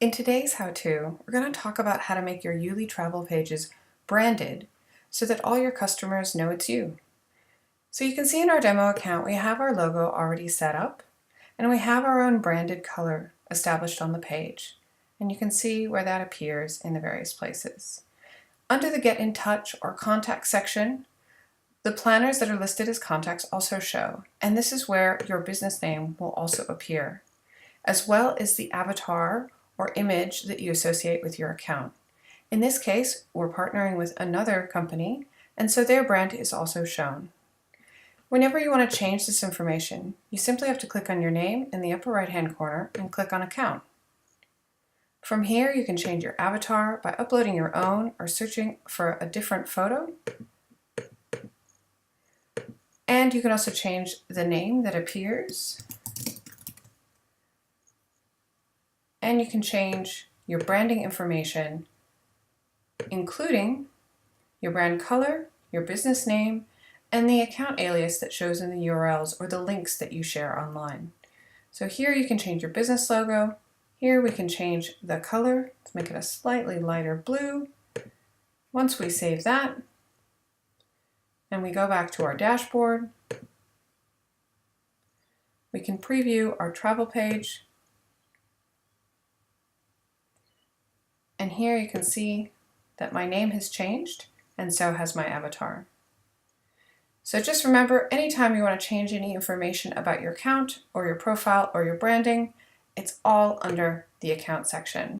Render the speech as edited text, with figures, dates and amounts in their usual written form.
In today's how-to, we're going to talk about how to make your YouLi travel pages branded so that all your customers know it's you. So you can see in our demo account we have our logo already set up and we have our own branded color established on the page. And you can see where that appears in the various places. Under the Get in Touch or Contact section, the planners that are listed as contacts also show, and this is where your business name will also appear, as well as the avatar or image that you associate with your account. In this case, we're partnering with another company, and so their brand is also shown. Whenever you want to change this information, you simply have to click on your name in the upper right-hand corner and click on Account. From here, you can change your avatar by uploading your own or searching for a different photo. And you can also change the name that appears. And you can change your branding information, including your brand color, your business name, and the account alias that shows in the URLs or the links that you share online. So here you can change your business logo. Here we can change the color to make it a slightly lighter blue. Once we save that, and we go back to our dashboard, we can preview our travel page. And here you can see that my name has changed, and so has my avatar. So just remember, anytime you want to change any information about your account or your profile or your branding, it's all under the account section.